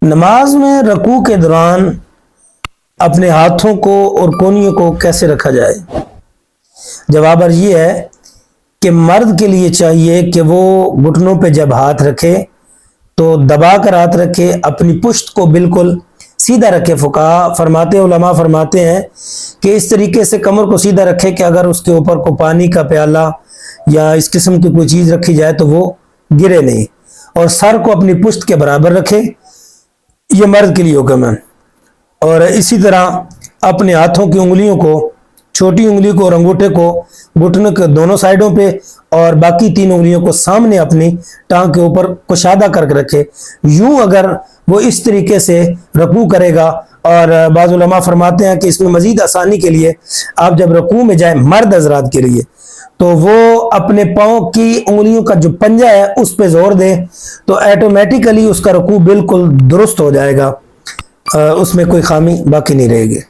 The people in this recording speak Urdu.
نماز میں رکوع کے دوران اپنے ہاتھوں کو اور کونیوں کو کیسے رکھا جائے؟ جواب یہ ہے کہ مرد کے لیے چاہیے کہ وہ گھٹنوں پہ جب ہاتھ رکھے تو دبا کر ہاتھ رکھے، اپنی پشت کو بالکل سیدھا رکھے۔ علماء فرماتے ہیں کہ اس طریقے سے کمر کو سیدھا رکھے کہ اگر اس کے اوپر کو پانی کا پیالہ یا اس قسم کی کوئی چیز رکھی جائے تو وہ گرے نہیں، اور سر کو اپنی پشت کے برابر رکھے۔ یہ مرد کے لیے حکم ہے۔ اور اسی طرح اپنے ہاتھوں کی انگلیوں کو، چھوٹی انگلی کو اور انگوٹھے کو گھٹنوں کے دونوں سائڈوں پہ اور باقی 3 انگلیوں کو سامنے اپنی ٹانگ کے اوپر کشادہ کر کے رکھے۔ یوں اگر وہ اس طریقے سے رکوع کرے گا، اور بعض علماء فرماتے ہیں کہ اس میں مزید آسانی کے لیے آپ جب رکوع میں جائیں مرد حضرات کے لیے تو وہ اپنے پاؤں کی انگلیوں کا جو پنجہ ہے اس پہ زور دیں تو ایٹومیٹیکلی اس کا رکوع بالکل درست ہو جائے گا، اس میں کوئی خامی باقی نہیں رہے گی۔